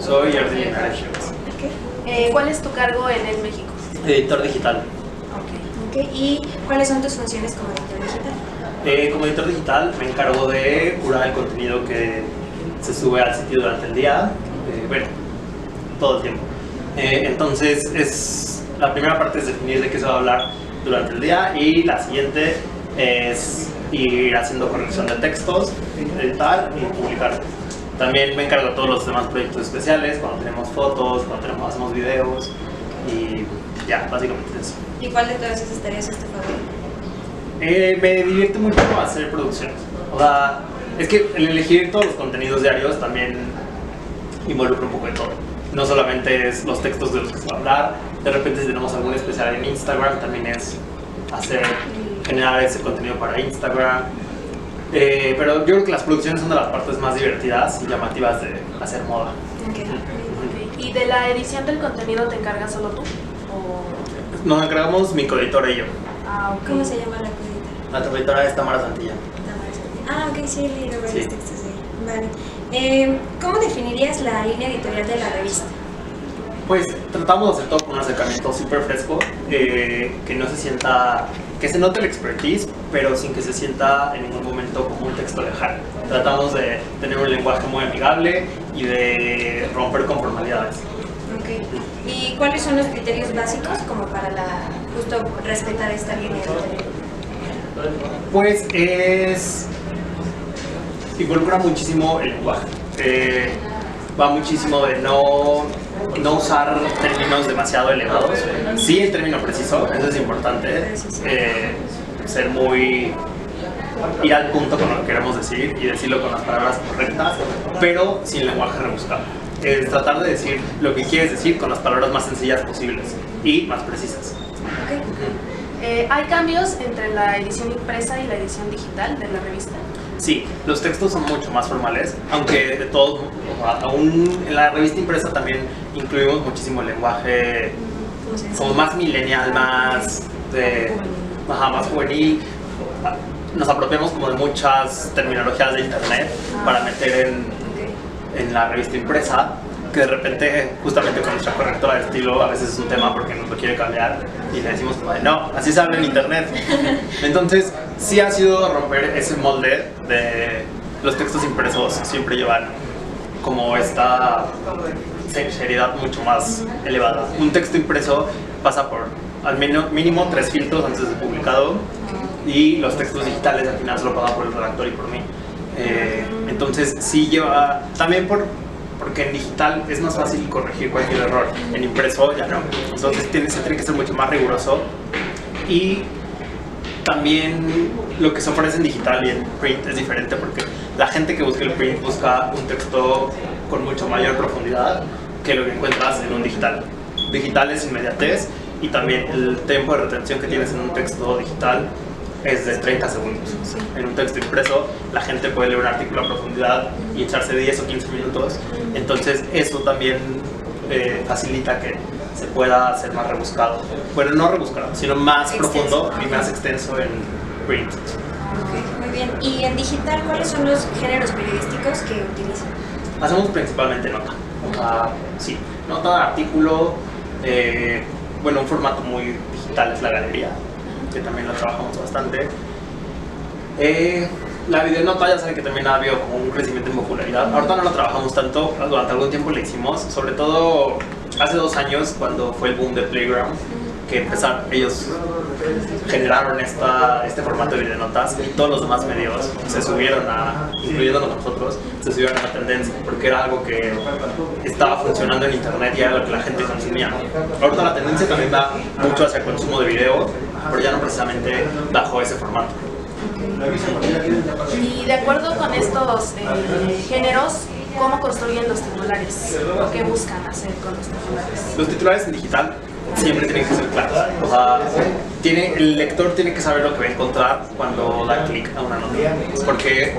Soy Jordi Linares. ¿Cuál es tu cargo en El México? Editor digital. Okay. ¿Y cuáles son tus funciones como editor digital? Como editor digital me encargo de curar el contenido que se sube al sitio durante el día, bueno, todo el tiempo. Entonces, la primera parte es definir de qué se va a hablar durante el día y la siguiente es ir haciendo corrección de textos, editar y publicar. También me encargo de todos los demás proyectos especiales, cuando tenemos fotos, cuando hacemos videos y ya, básicamente eso. ¿Y cuál de todas esas tareas es tu favorito? Me divierte mucho hacer producciones. O sea, es que el elegir todos los contenidos diarios también involucra un poco de todo. No solamente es los textos de los que se va a hablar, de repente si tenemos algún especial en Instagram, también es generar ese contenido para Instagram. Pero yo creo que las producciones son de las partes más divertidas y llamativas de hacer moda. Okay. ¿Y de la edición del contenido te encargas solo tú? ¿O? Nos encargamos mi coeditor y yo. Ok. ¿Cómo se llama la coeditora? La coeditora es Tamara Santilla. Ok, sí, he leído varios Sí. textos de ahí. Vale. ¿Cómo definirías la línea editorial de la revista? Pues tratamos de hacer todo con un acercamiento súper fresco, que no se sienta, que se note el expertise, pero sin que se sienta en ningún momento como un texto lejano. Tratamos de tener un lenguaje muy amigable y de romper con formalidades. Okay. ¿Y cuáles son los criterios básicos como para justo respetar esta línea editorial? Pues involucra muchísimo el lenguaje. Va muchísimo de no usar términos demasiado elevados. Sí, el término preciso, eso es importante. Ser ir al punto con lo que queremos decir y decirlo con las palabras correctas, pero sin lenguaje rebuscado. Tratar de decir lo que quieres decir con las palabras más sencillas posibles y más precisas. Okay. ¿Hay cambios entre la edición impresa y la edición digital de la revista? Sí, los textos son mucho más formales, aunque de todos, aún en la revista impresa también incluimos muchísimo el lenguaje como más millennial, más juvenil. Nos apropiamos como de muchas terminologías de internet para meter en la revista impresa, que de repente, justamente con nuestra correctora de estilo, a veces es un tema porque nos lo quiere cambiar y le decimos como de, no, así se habla en internet. Entonces, sí ha sido romper ese molde de los textos impresos, siempre llevan como esta seriedad mucho más elevada. Un texto impreso pasa por al menos mínimo 3 filtros antes de ser publicado y los textos digitales al final se lo pagan por el redactor y por mí. Entonces, sí lleva, también porque en digital es más fácil corregir cualquier error, en impreso ya no. Entonces se tiene que ser mucho más riguroso y también lo que se ofrece en digital y en print es diferente porque la gente que busca el print busca un texto con mucho mayor profundidad que lo que encuentras en un digital. Digital es inmediatez y también el tiempo de retención que tienes en un texto digital es de 30 segundos. En un texto impreso, la gente puede leer un artículo a profundidad y echarse 10 o 15 minutos. Entonces, eso también facilita que se pueda hacer más rebuscado. Bueno, no rebuscado, sino más profundo y más extenso en print. Okay, muy bien. ¿Y en digital cuáles son los géneros periodísticos que utilizan? Hacemos principalmente nota. Sí, nota, artículo. Bueno, un formato muy digital es la galería, que también lo trabajamos bastante. La videonota ya saben que también ha habido como un crecimiento en popularidad. Ahorita no lo trabajamos tanto, durante algún tiempo lo hicimos, sobre todo hace 2 años cuando fue el boom de Playground, que ellos generaron este formato de videonotas y todos los demás medios se subieron incluyéndonos nosotros, se subieron a la tendencia porque era algo que estaba funcionando en internet y era lo que la gente consumía. Ahorita la tendencia también va mucho hacia el consumo de video, pero ya no precisamente bajo ese formato. Y de acuerdo con estos géneros, ¿cómo construyen los titulares? ¿O qué buscan hacer con los titulares? Los titulares en digital siempre tienen que ser claros. O sea, el lector tiene que saber lo que va a encontrar cuando da clic a una nota. Porque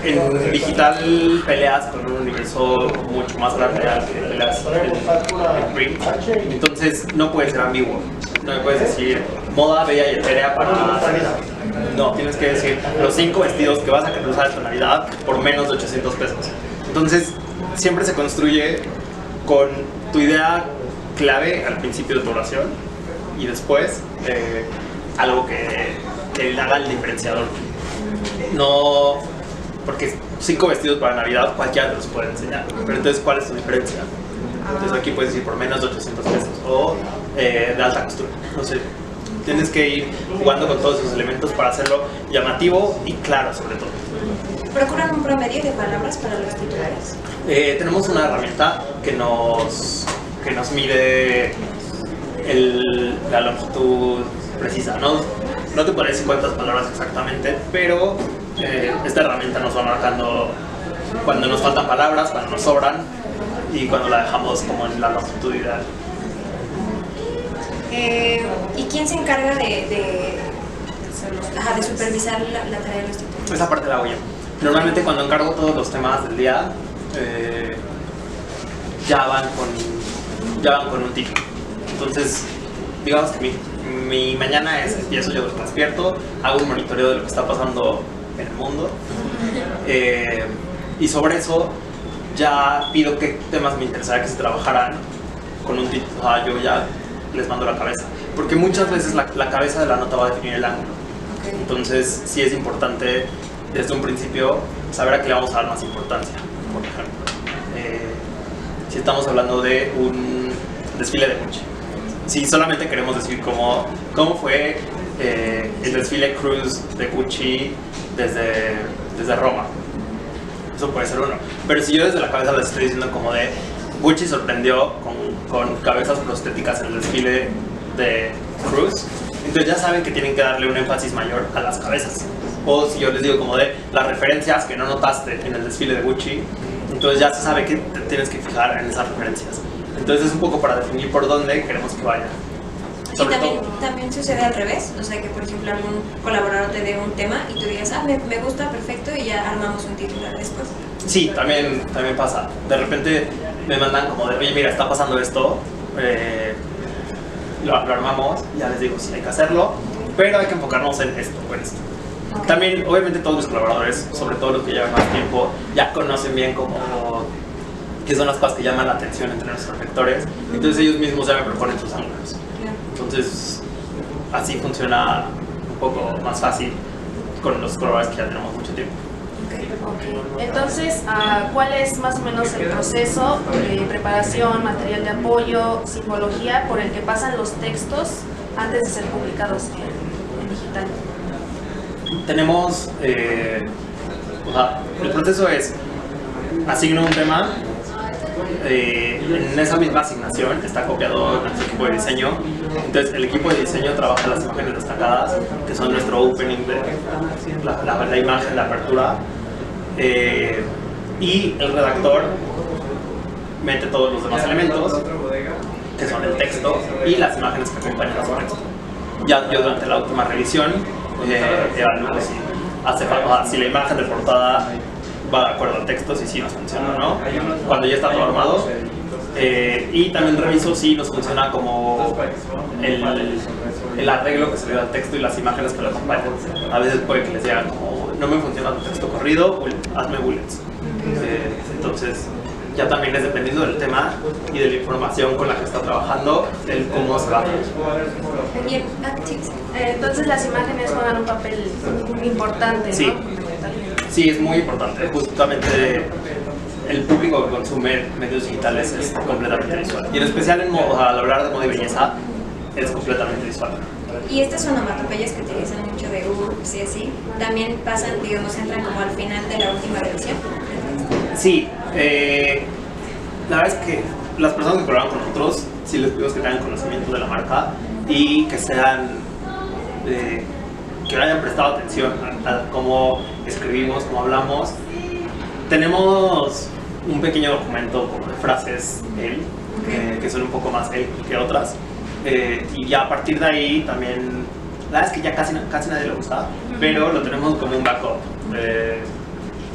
en digital peleas con un universo mucho más grande al que peleas en print. Entonces no puede ser ambiguo. No me puedes decir moda bella y etérea para Navidad. No, tienes que decir los 5 vestidos que vas a usar esta Navidad por menos de 800 pesos. Entonces, siempre se construye con tu idea clave al principio de tu oración y después algo que haga el diferenciador. No, porque 5 vestidos para Navidad cualquiera te los puede enseñar, pero entonces ¿cuál es tu diferencia? Entonces aquí puedes decir por menos de 800 pesos o de alta costura, no sé. Tienes que ir jugando con todos esos elementos para hacerlo llamativo y claro sobre todo. ¿Procuran un promedio de palabras para los titulares? Tenemos una herramienta que nos mide la longitud precisa. No te puedo decir cuántas palabras exactamente, pero esta herramienta nos va marcando cuando nos faltan palabras, cuando nos sobran y cuando la dejamos como en la longitud ideal. ¿Y quién se encarga de supervisar la tarea de los titulares? Esa parte la hago yo. Normalmente cuando encargo todos los temas del día, ya van con un título. Entonces, digamos que mi mañana es, empiezo yo despierto, hago un monitoreo de lo que está pasando en el mundo y sobre eso ya pido qué temas me interesaría que se trabajaran con un título. O sea, yo ya les mando la cabeza, porque muchas veces la cabeza de la nota va a definir el ángulo. Entonces sí es importante desde un principio saber a qué le vamos a dar más importancia. Por ejemplo, si estamos hablando de un desfile de Gucci, si solamente queremos decir cómo fue el desfile cruise de Gucci desde Roma, eso puede ser uno. Pero si yo desde la cabeza les estoy diciendo como de Gucci sorprendió con cabezas prostéticas en el desfile de cruise, entonces ya saben que tienen que darle un énfasis mayor a las cabezas. O si yo les digo como de las referencias que no notaste en el desfile de Gucci, entonces ya se sabe que te tienes que fijar en esas referencias. Entonces es un poco para definir por dónde queremos que vaya. Sobre también sucede al revés, o sea que por ejemplo algún colaborador te dé un tema y tú digas, me gusta, perfecto, y ya armamos un titular después. Sí, también pasa. De repente me mandan como de, oye mira, está pasando esto, lo armamos, ya les digo, sí hay que hacerlo, pero hay que enfocarnos en esto o en esto. Okay. También, obviamente todos los colaboradores, sobre todo los que llevan más tiempo, ya conocen bien como qué son las cosas que llaman la atención entre nuestros lectores, entonces ellos mismos ya me proponen sus ángulos. Entonces, así funciona un poco más fácil con los colaboradores que ya tenemos mucho tiempo. Okay. Entonces, ¿cuál es más o menos el proceso de preparación, material de apoyo, simbología por el que pasan los textos antes de ser publicados en digital? Tenemos, el proceso es, asigno un tema, en esa misma asignación está copiado nuestro equipo de diseño, entonces el equipo de diseño trabaja las imágenes destacadas, que son nuestro opening, la imagen de apertura, y el redactor mete todos los demás elementos, que son el texto y las imágenes que acompañan a su texto. Ya yo durante la última revisión evalúo si la imagen de portada va de acuerdo al texto, si sí nos funciona o no, cuando ya está todo armado. Y también reviso si nos funciona como el arreglo que se le da al texto y las imágenes que lo acompañan. A veces puede que les digan como, no me funciona tu texto corrido, hazme bullets. Entonces ya también es dependiendo del tema y de la información con la que está trabajando, el cómo se va. Bien, entonces las imágenes juegan un papel importante, sí. ¿no? Sí, es muy importante. Justamente el público que consume medios digitales es completamente visual. Y en especial al hablar de moda y belleza, es completamente visual. Y estas onomatopeyas que utilizan mucho de URBS y así, también pasan, digamos, entran como al final de la última revisión. Sí, la verdad es que las personas que colaboran con nosotros, sí les pedimos que tengan conocimiento de la marca y que sean, que hayan prestado atención a cómo escribimos, cómo hablamos. Tenemos un pequeño documento como de frases que son un poco más él que otras. Y ya a partir de ahí también, la verdad es que ya casi nadie le gusta, pero lo tenemos como un backup.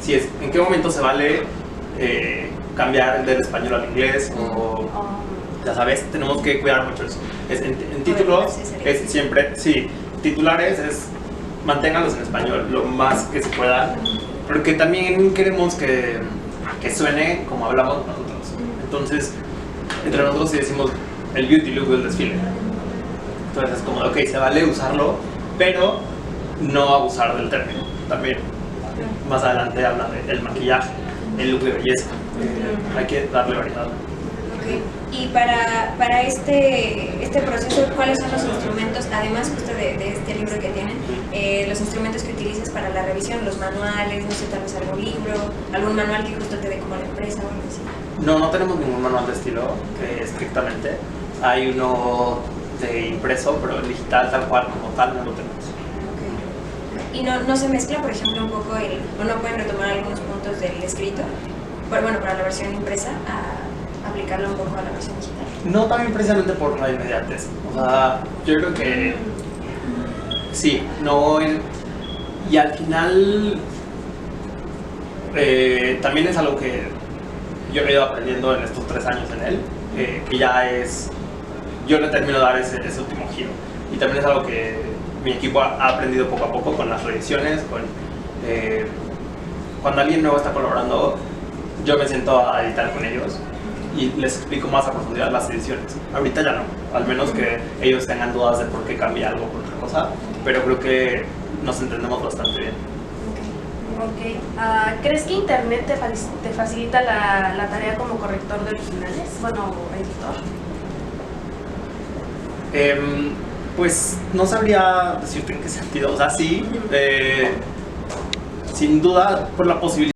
Si es, en qué momento se vale cambiar del español al inglés o ya sabes, tenemos que cuidar mucho eso. En títulos es siempre, sí, titulares es manténganlos en español lo más que se pueda, porque también queremos que que suene como hablamos nosotros. Entonces, entre nosotros sí decimos el beauty look del desfile. Entonces es como, ok, se vale usarlo, pero no abusar del término también. Más adelante habla del maquillaje, el look de belleza. Hay que darle variedad. Okay. Y para este proceso, ¿cuáles son los instrumentos, además justo de este libro que tienen, los instrumentos que utilizas para la revisión, los manuales, no sé, tal vez algún libro, algún manual que justo te dé como la empresa o algo así? No, no tenemos ningún manual de estilo estrictamente. Hay uno de impreso, pero el digital tal cual como tal no lo tenemos. Okay. ¿Y no se mezcla, por ejemplo, un poco o no pueden retomar algunos puntos del escrito, bueno, para la versión impresa, a aplicarlo un poco a la versión digital? No también precisamente por la inmediatez. O sea, yo creo que sí, no. Y al final también es algo que yo he ido aprendiendo en estos 3 años en él, que ya es, yo le termino de dar ese último giro. Y también es algo que mi equipo ha aprendido poco a poco con las reediciones, cuando alguien nuevo está colaborando, yo me siento a editar con ellos y les explico más a profundidad las ediciones. Ahorita ya no, al menos que ellos tengan dudas de por qué cambia algo por otra cosa, pero creo que nos entendemos bastante bien. Ok. ¿Crees que Internet te facilita la tarea como corrector de originales? Bueno, editor. Pues no sabría decirte en qué sentido. O sea, sí, sin duda por la posibilidad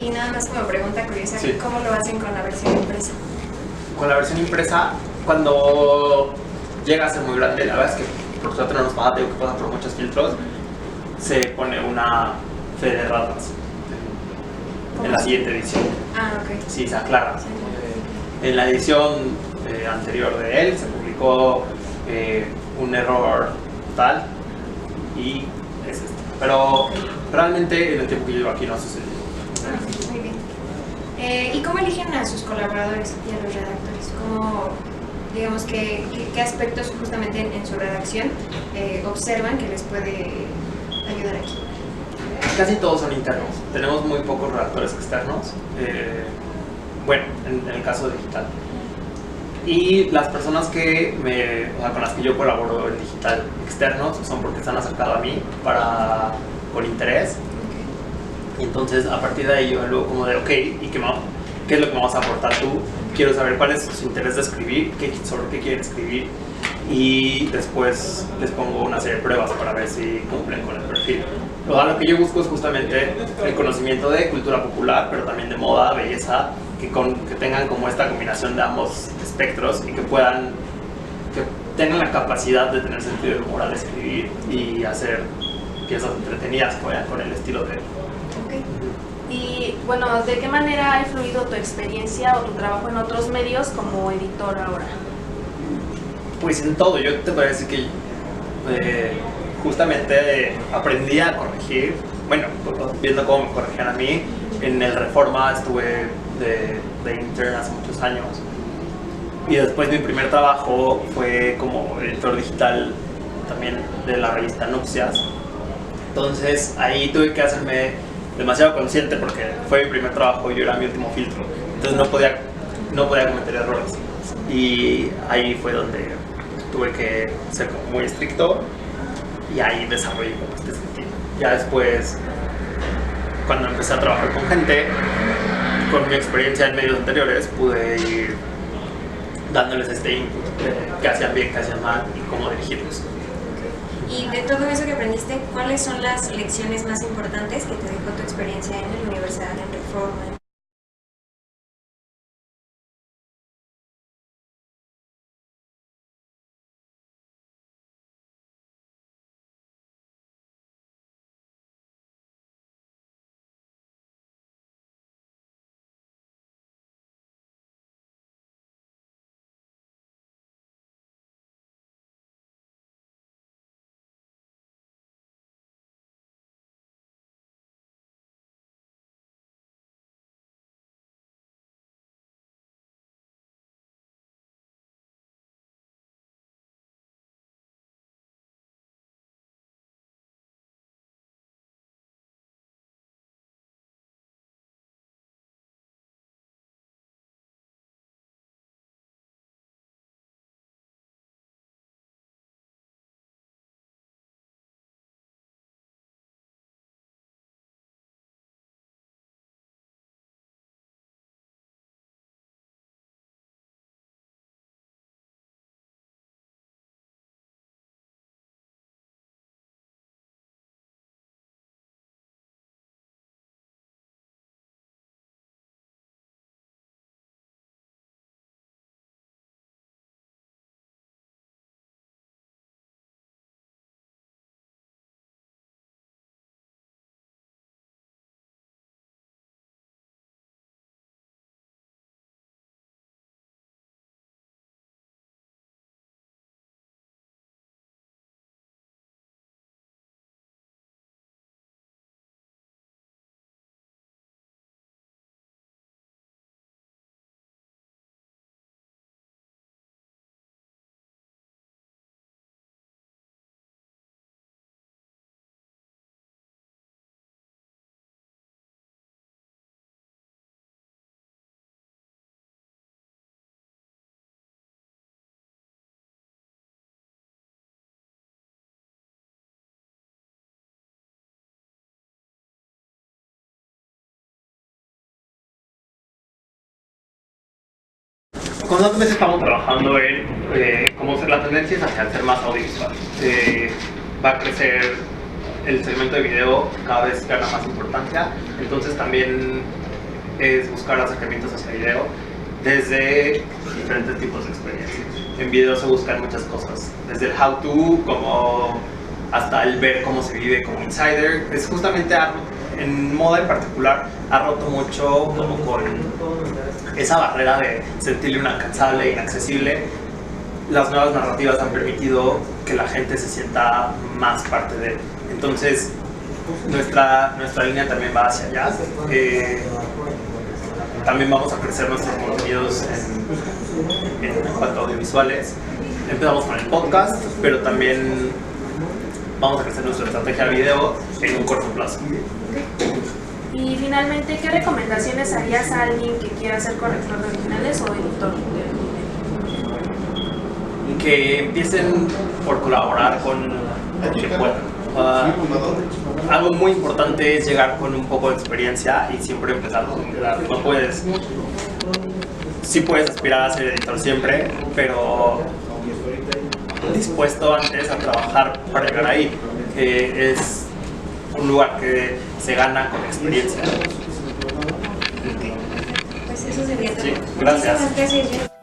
Y nada más como pregunta curiosa, Sí. ¿cómo lo hacen con la versión impresa? Con la versión impresa, cuando llega a ser muy grande, la verdad es que por suerte no nos pasa, tengo que pasar por muchos filtros, se pone una fe de ratas en la siguiente edición. Ah, ok. Sí, se aclara. Sí. En la edición anterior de él se publicó un error tal y es este. Pero realmente en el tiempo que llevo aquí no ha sucedido. Ah, muy bien. ¿Y cómo eligen a sus colaboradores y a los redactores? ¿Cómo, digamos, qué aspectos justamente en su redacción observan que les puede ayudar aquí? Casi todos son internos. Tenemos muy pocos redactores externos. Bueno, en el caso digital. Y las personas con las que yo colaboro en digital externos son porque se han acercado a mí con interés. Y entonces a partir de ahí yo luego como de, ok, ¿y qué es lo que me vas a aportar tú? Quiero saber cuál es su interés de escribir, sobre qué quieren escribir. Y después les pongo una serie de pruebas para ver si cumplen con el perfil. Lo que yo busco es justamente el conocimiento de cultura popular, pero también de moda, belleza, que tengan como esta combinación de ambos espectros y que tengan la capacidad de tener sentido del humor al escribir y hacer piezas entretenidas que vayan con el estilo de él. Okay. Y bueno, ¿de qué manera ha influido tu experiencia o tu trabajo en otros medios como editor ahora? Pues en todo, yo te podría decir que justamente aprendí a corregir, bueno, viendo cómo me corregían a mí. En el Reforma estuve de intern hace muchos años y después mi primer trabajo fue como editor digital también de la revista Nupcias. Entonces ahí tuve que hacerme demasiado consciente porque fue mi primer trabajo y yo era mi último filtro, entonces no podía cometer errores y ahí fue donde tuve que ser como muy estricto y ahí desarrollé como este sentido. Ya después, cuando empecé a trabajar con gente, con mi experiencia en medios anteriores, pude ir dándoles este input de qué hacían bien, qué hacían mal y cómo dirigirlos. Y de todo eso que aprendiste, ¿cuáles son las lecciones más importantes que te dejó tu experiencia en el Universal, en Reforma? Constantemente estamos trabajando en cómo ser las tendencias hacia ser más audiovisual. Va a crecer el segmento de video, cada vez gana más importancia, entonces también es buscar acercamientos hacia video desde diferentes tipos de experiencias. En video se buscan muchas cosas, desde el how to como hasta el ver cómo se vive como insider. Es justamente en moda en particular ha roto mucho como con esa barrera de sentirle inalcanzable, inaccesible. Las nuevas narrativas han permitido que la gente se sienta más parte de él. Entonces nuestra línea también va hacia allá. También vamos a crecer nuestros contenidos en cuanto a audiovisuales. Empezamos con el podcast, pero también vamos a crecer nuestra estrategia de video en un corto plazo. Y finalmente, ¿qué recomendaciones harías a alguien que quiera ser corrector de originales o editor de video? Que empiecen por colaborar con lo que puedan. Algo muy importante es llegar con un poco de experiencia y siempre empezar con humildad. No puedes, sí puedes aspirar a ser editor siempre, pero dispuesto antes a trabajar para llegar ahí, que es un lugar que se gana con experiencia. Pues eso sería todo. Sí, gracias. Muchísimas gracias.